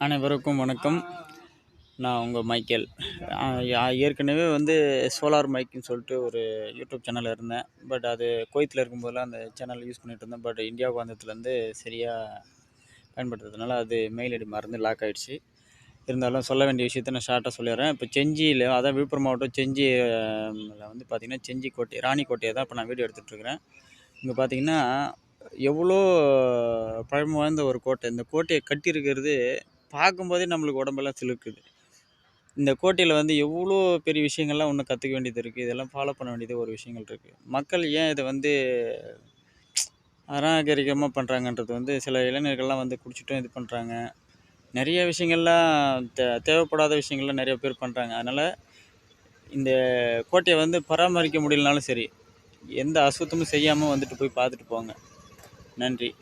அனைவருக்கும் வணக்கம். நான் உங்கள் மைக்கேல். ஏற்கனவே வந்து சோலார் மைக்குன்னு சொல்லிட்டு ஒரு யூடியூப் சேனலில் இருந்தேன். பட் அது குவைத்தில் இருக்கும்போதெல்லாம் அந்த சேனல் யூஸ் பண்ணிகிட்டு இருந்தேன். பட் இந்தியாவுக்கு வந்ததுலேருந்து சரியாக பயன்படுத்துறதுனால அது மெயில் ஐடி மறந்து லாக் ஆகிடுச்சு. இருந்தாலும் சொல்ல வேண்டிய விஷயத்த நான் ஷார்ட்டாக சொல்லிடுறேன். இப்போ செஞ்சியில், அதான் விழுப்புரம் மாவட்டம் செஞ்சியில் வந்து பார்த்திங்கன்னா செஞ்சி ராணிக்கோட்டையை தான் இப்போ நான் வீடியோ எடுத்துகிட்ருக்கிறேன். இங்கே பார்த்திங்கன்னா எவ்வளோ பழமை வாய்ந்த ஒரு கோட்டை. இந்த கோட்டையை கட்டியிருக்கிறது பார்க்கும்போதே நம்மளுக்கு உடம்பெல்லாம் சிலிர்க்குது. இந்த கோட்டையில் வந்து எவ்வளோ பெரிய விஷயங்கள்லாம் இன்னும் கற்றுக்க வேண்டியது இருக்குது. இதெல்லாம் ஃபாலோ பண்ண வேண்டியது ஒரு விஷயங்கள் இருக்குது. மக்கள் ஏன் இதை வந்து அநாகரிகமாக பண்ணுறாங்கன்றது வந்து சில இளைஞர்கள்லாம் வந்து குடிச்சிட்டும் இது பண்ணுறாங்க. நிறைய விஷயங்கள்லாம் தேவைப்படாத விஷயங்கள்லாம் நிறைய பேர் பண்ணுறாங்க. அதனால் இந்த கோட்டையை வந்து பராமரிக்க முடியலனாலும் சரி, எந்த அசுத்தமும் செய்யாமல் வந்துட்டு போய் பார்த்துட்டு போங்க. நன்றி.